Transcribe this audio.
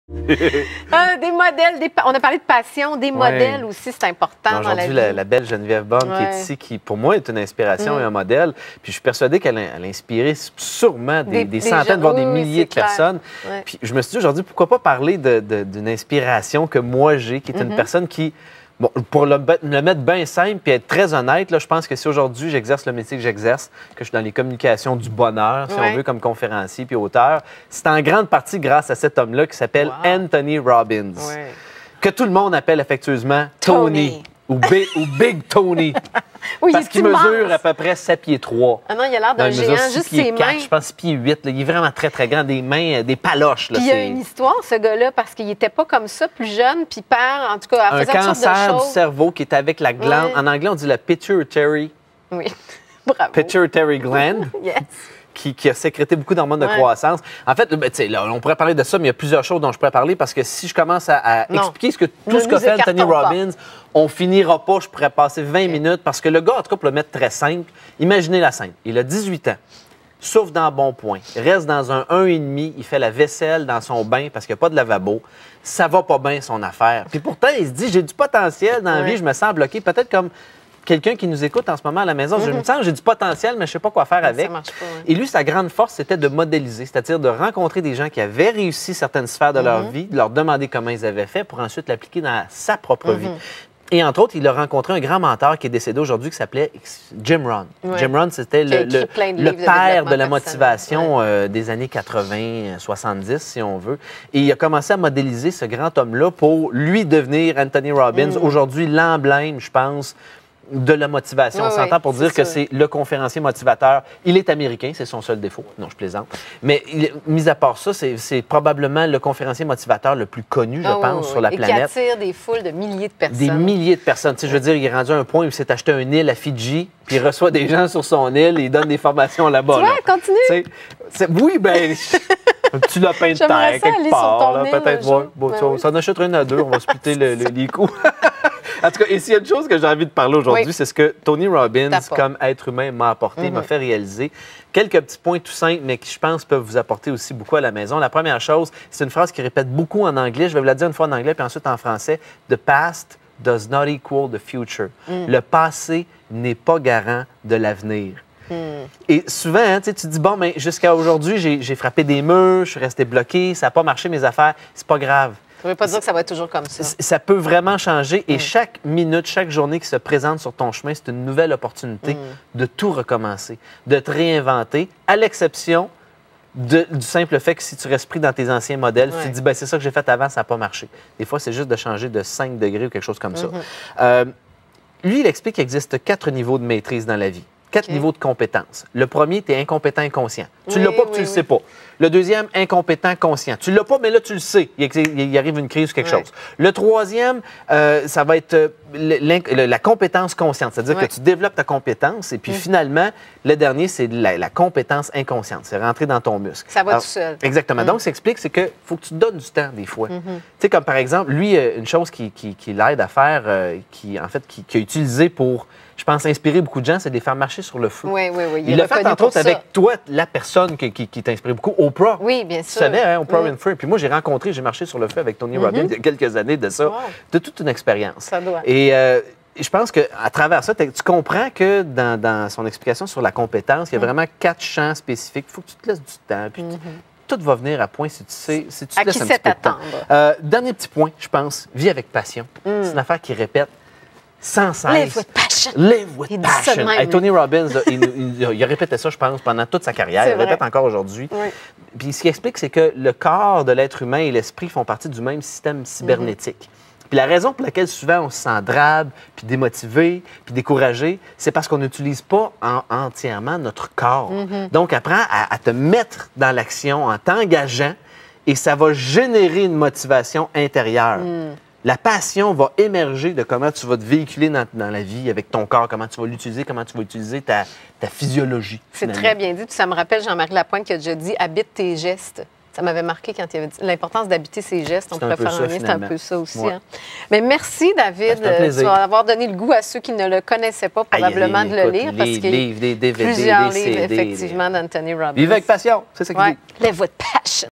Des modèles, on a parlé de passion, des modèles aussi, c'est important dans la vie. Aujourd'hui, la belle Geneviève Bond qui est ici, qui pour moi est une inspiration et un modèle. Puis je suis persuadée qu'elle a inspiré sûrement des centaines, voire des milliers de personnes. Puis je me suis dit aujourd'hui, pourquoi pas parler d'une inspiration que moi j'ai, qui est une personne qui... Bon, pour le mettre bien simple et être très honnête, là, je pense que si aujourd'hui j'exerce le métier que j'exerce, que je suis dans les communications du bonheur, si on veut, comme conférencier puis auteur, c'est en grande partie grâce à cet homme-là qui s'appelle Anthony Robbins, que tout le monde appelle affectueusement Tony. Ou Big Tony. Parce qu'il mesure à peu près 7 pieds 3. Ah non, il a l'air d'un géant, juste ses mains. Je pense 6 pieds 8. Là. Il est vraiment très, très grand. Des mains, des paloches. Là, puis il y a une histoire, ce gars-là, parce qu'il n'était pas comme ça, plus jeune, puis perd, en tout cas, à faisant toutes sortes de choses. Un cancer du cerveau qui était avec la glande. En anglais, on dit la pituitary. Oui, bravo. Pituitary gland. Yes. Qui a sécrété beaucoup d'hormones de croissance. En fait, là, on pourrait parler de ça, mais il y a plusieurs choses dont je pourrais parler parce que si je commence à expliquer tout ce que fait Anthony Robbins, on finira pas. Je pourrais passer 20 minutes parce que le gars, en tout cas, pour le mettre très simple, imaginez la scène. Il a 18 ans, souffle dans Bon Point, reste dans un 1,5, il fait la vaisselle dans son bain parce qu'il n'y a pas de lavabo. Ça va pas bien, son affaire. Puis pourtant, il se dit, j'ai du potentiel dans la vie, je me sens bloqué. Peut-être comme quelqu'un qui nous écoute en ce moment à la maison, je me sens, j'ai du potentiel, mais je ne sais pas quoi faire avec. Ça marche pas, Et lui, sa grande force, c'était de modéliser, c'est-à-dire de rencontrer des gens qui avaient réussi certaines sphères de leur vie, de leur demander comment ils avaient fait pour ensuite l'appliquer dans sa propre vie. Et entre autres, il a rencontré un grand mentor qui est décédé aujourd'hui qui s'appelait Jim Rohn. Jim Rohn, c'était le père de la motivation des années 80, 70, si on veut. Et il a commencé à modéliser ce grand homme-là pour lui devenir Anthony Robbins. Aujourd'hui, l'emblème, je pense, de la motivation. On s'entend pour dire que c'est le conférencier motivateur. Il est américain, c'est son seul défaut. Non, je plaisante. Mais mis à part ça, c'est probablement le conférencier motivateur le plus connu, je pense, sur la planète. Et qui attire des foules de milliers de personnes. Des milliers de personnes. Tu sais, je veux dire, il est rendu à un point où il s'est acheté une île à Fidji, puis il reçoit des gens sur son île et il donne des formations là-bas. Tu vois, continue. Oui, bien... Un petit lapin de terre, quelque part, peut-être. Bon, ça en achètera une à deux, on va splitter les coups. En tout cas, et s'il y a une chose que j'ai envie de parler aujourd'hui, c'est ce que Tony Robbins, comme être humain, m'a apporté, m'a fait réaliser. Quelques petits points tout simples, mais qui, je pense, peuvent vous apporter aussi beaucoup à la maison. La première chose, c'est une phrase qu'il répète beaucoup en anglais. Je vais vous la dire une fois en anglais, puis ensuite en français. The past does not equal the future. Le passé n'est pas garant de l'avenir. Et souvent, hein, tu te dis, bon, mais jusqu'à aujourd'hui, j'ai frappé des murs, je suis resté bloqué, ça n'a pas marché mes affaires, c'est pas grave. Ça ne veut pas dire que ça va être toujours comme ça. Ça peut vraiment changer et chaque minute, chaque journée qui se présente sur ton chemin, c'est une nouvelle opportunité de tout recommencer, de te réinventer, à l'exception du simple fait que si tu restes pris dans tes anciens modèles, tu te dis, ben, c'est ça que j'ai fait avant, ça n'a pas marché. Des fois, c'est juste de changer de 5 degrés ou quelque chose comme ça. Lui, il explique qu'il existe 4 niveaux de maîtrise dans la vie. 4 niveaux de compétences. Le premier, tu es incompétent inconscient. Tu ne l'as pas, puis tu ne le sais pas. Le deuxième, incompétent conscient. Tu ne l'as pas, mais là, tu le sais. Il arrive une crise ou quelque chose. Le troisième, ça va être la compétence consciente, c'est-à-dire que tu développes ta compétence. Et puis finalement, le dernier, c'est la compétence inconsciente. C'est rentrer dans ton muscle. Ça va tout seul. Exactement. Donc, ça explique, c'est qu'il faut que tu te donnes du temps des fois. Tu sais, comme par exemple, lui, une chose qui l'aide à faire, qui a utilisé pour, je pense, inspirer beaucoup de gens, c'est de les faire marcher sur le feu. Oui. Il l'a fait, entre autres, avec toi, la personne qui t'a inspiré beaucoup, Oprah. Oui, bien sûr. Tu savais, hein, Oprah Winfrey. Puis moi, j'ai marché sur le feu avec Tony Robbins il y a quelques années de ça. De toute une expérience. Ça doit. Et je pense qu'à travers ça, tu comprends que dans son explication sur la compétence, il y a vraiment 4 champs spécifiques. Il faut que tu te laisses du temps. Puis tout va venir à point si tu sais, si tu te laisses un petit peu de temps. Dernier petit point, je pense, vis avec passion. C'est une affaire qui répète sans cesse. Live with passion. Live with passion. Hey, Tony Robbins, il a répété ça, je pense, pendant toute sa carrière. Il le répète encore aujourd'hui. Puis ce qu'il explique, c'est que le corps de l'être humain et l'esprit font partie du même système cybernétique. Puis la raison pour laquelle souvent on se sent drabe, puis démotivé, puis découragé, c'est parce qu'on n'utilise pas entièrement notre corps. Donc apprends à te mettre dans l'action en t'engageant et ça va générer une motivation intérieure. La passion va émerger de comment tu vas te véhiculer dans la vie avec ton corps, comment tu vas l'utiliser, comment tu vas utiliser ta physiologie. C'est très bien dit. Puis ça me rappelle Jean-Marie Lapointe qui a déjà dit « habite tes gestes ». Ça m'avait marqué quand il avait dit l'importance d'habiter ses gestes. On pourrait faire un lien, c'est un peu ça aussi. Hein. Mais merci, David, d'avoir donné le goût à ceux qui ne le connaissaient pas, probablement, de le lire. Parce qu'il y a plusieurs livres, effectivement, d'Anthony Robbins. Vive avec passion, c'est ça qu'il dit. Live with passion.